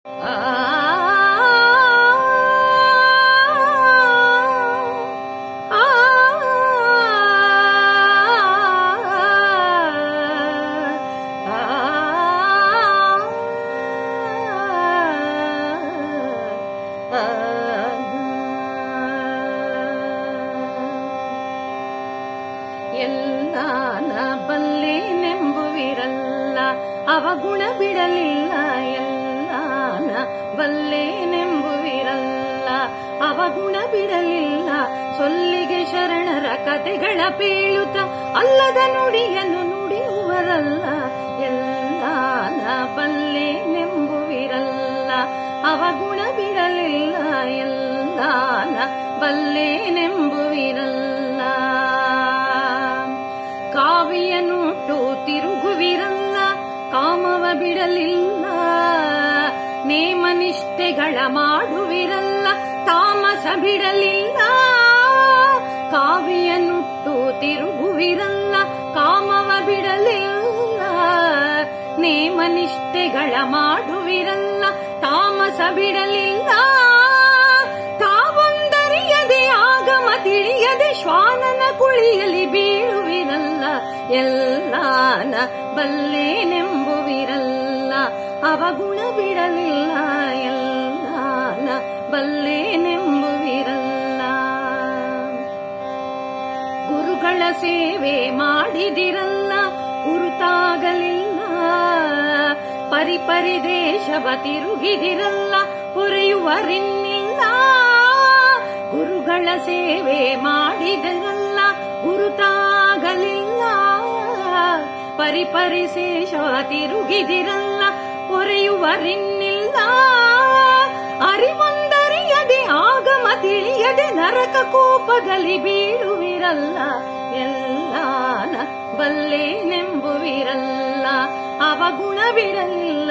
ಎಲ್ಲಾನ ಬಲ್ಲೆನೆಂಬುವಿರಲ್ಲ, ಅವಗುಣ ಬಿಡಲಿಲ್ಲ. ಎಲ್ಲಾನ ಬಲ್ಲೆನೆಂಬುವಿರಲ್ಲ, ಅವಗುಣ ಬಿಡಲಿಲ್ಲ. ಸೊಲ್ಲಿಗೆ ಶರಣರ ಕತೆಗಳ ಪೇಳುತ್ತ ಅಲ್ಲದ ನುಡಿಯನ್ನು ನುಡಿಯುವರಲ್ಲ. ಎಲ್ಲಾನ ಬಲ್ಲೆನೆಂಬುವಿರಲ್ಲ, ಅವಗುಣ ಬಿಡಲಿಲ್ಲ. ಎಲ್ಲಾನ ಬಲ್ಲೆನೆಂಬುವಿರಲ್ಲ. ಕಾವಿಯನುಟ್ಟು ತಿರುಗುವಿರಲ್ಲ, ಕಾಮವ ಬಿಡಲಿಲ್ಲ. ನೇಮನಿಷ್ಠೆಗಳ ಮಾಡುವಿರಲ್ಲ, ತಾಮಸ ಬಿಡಲಿಲ್ಲ. ಕಾವಿಯನುಟ್ಟು ತಿರುಗುವಿರಲ್ಲ, ಕಾಮವ ಬಿಡಲಿಲ್ಲ. ನೇಮನಿಷ್ಠೆಗಳ ಮಾಡುವಿರಲ್ಲ, ತಾಮಸ ಬಿಡಲಿಲ್ಲ. ತಾವೊಂದರಿಯದೆ ಆಗಮ ತಿಳಿಯದೆ ಶ್ವಾನನ ಕುಳಿಯಲಿ ಬೀಳುವಿರಲ್ಲ. ಎಲ್ಲಾನ ಬಲ್ಲೆನೆಂಬುವಿರಲ್ಲ, ಅವಗುಣ ಬಿಡಲಿಲ್ಲ. ಎಲ್ಲಾನ ಬಲ್ಲೆನೆಂಬುವಿರಲ್ಲ. ಗುರುಗಳ ಸೇವೆ ಮಾಡಿದಿರಲ್ಲ, ಗುರುತಾಗಲಿಲ್ಲ. ಪರಿಪರಿ ದೇಶವ ತಿರುಗಿದಿರಲ್ಲ, ಪೊರೆಯುವರಿನ್ನಿಲ್ಲ. ಗುರುಗಳ ಸೇವೆ ಮಾಡಿದಿರಲ್ಲ, ಗುರುತಾಗಲಿಲ್ಲ. ಪರಿಪರಿ ದೇಶವ ತಿರುಗಿದಿರಲ್ಲ, ಪೊರೆಯುವರಿನ್ನಿಲ್ಲ. ಅರಿವೊಂದರಿಯದೆ ಆಗಮ ತಿಳಿಯದೆ ನರಕ ಕೋಪದಲ್ಲಿ ಬೀಳುವಿರಲ್ಲ. ಎಲ್ಲಾನ ಬಲ್ಲೆನೆಂಬುವಿರಲ್ಲ, ಅವಗುಣ ಬಿಡಲಿಲ್ಲ.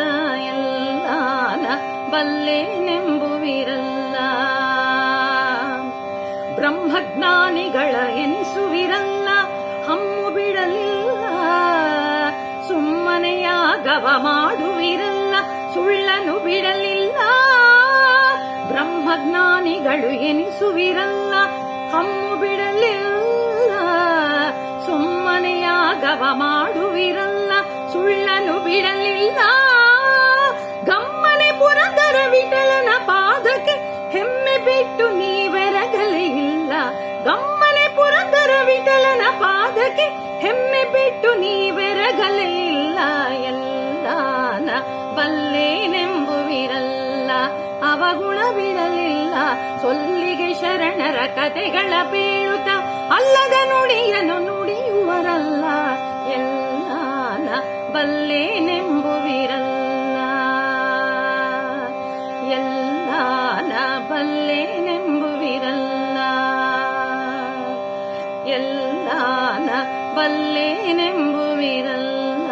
ಎಲ್ಲಾನ ಬಲ್ಲೆನೆಂಬುವಿರಲ್ಲ. ಬ್ರಹ್ಮಜ್ಞಾನಿಗಳ ಎನಿಸುವಿರಲ್ಲ, ಹಮ್ಮು ಬಿಡಲಿಲ್ಲ. ಸುಮ್ಮನೆಯಾಗವ ಮಾಡುವಿರಲ್ಲ, ಸುಳ್ಳನು ಬಿಡಲಿಲ್ಲ. ಬ್ರಹ್ಮಜ್ಞಾನಿಗಳು ಎನಿಸುವಿರಲ್ಲ, ಹಮ್ಮು ಬಿಡಲಿಲ್ಲ. ಸುಮ್ಮನೆಯಾಗವ ಮಾಡುವಿರಲ್ಲ, ಸುಳ್ಳನು ಬಿಡಲಿಲ್ಲ. ಗಮ್ಮನೆ ಪುರಂದರ ವಿಠಲನ ಪಾದಕ್ಕೆ ಹೆಮ್ಮೆ ಬಿಟ್ಟು ನೀವೆರಗಲೇ ಇಲ್ಲ. ಗಮ್ಮನೆ ಪುರಂದರ ವಿಠಲನ ಪಾದಕ್ಕೆ ಹೆಮ್ಮೆ ಬಿಟ್ಟು ನೀವೆರಗಲೇ ಇಲ್ಲ. ಎಲ್ಲಾನ ಬಲ್ಲೆನೆಂಬುವಿರಲ್ಲ, ಅವಗುಣ ಬಿಡಲಿಲ್ಲ. ಸೊಲ್ಲಿಗೆ ಶರಣರ ಕತೆಗಳ ಪೇಳುತ್ತ ಅಲ್ಲದ ನುಡಿಯನ್ನು ನುಡಿಯುವರಲ್ಲ. ಎಲ್ಲಾನ ಬಲ್ಲೆನೆಂಬುವಿರಲ್ಲ. ಎಲ್ಲಾನ ಬಲ್ಲೆನೆಂಬುವಿರಲ್ಲ. ಎಲ್ಲಾನ ಬಲ್ಲೆನೆಂಬುವಿರಲ್ಲ.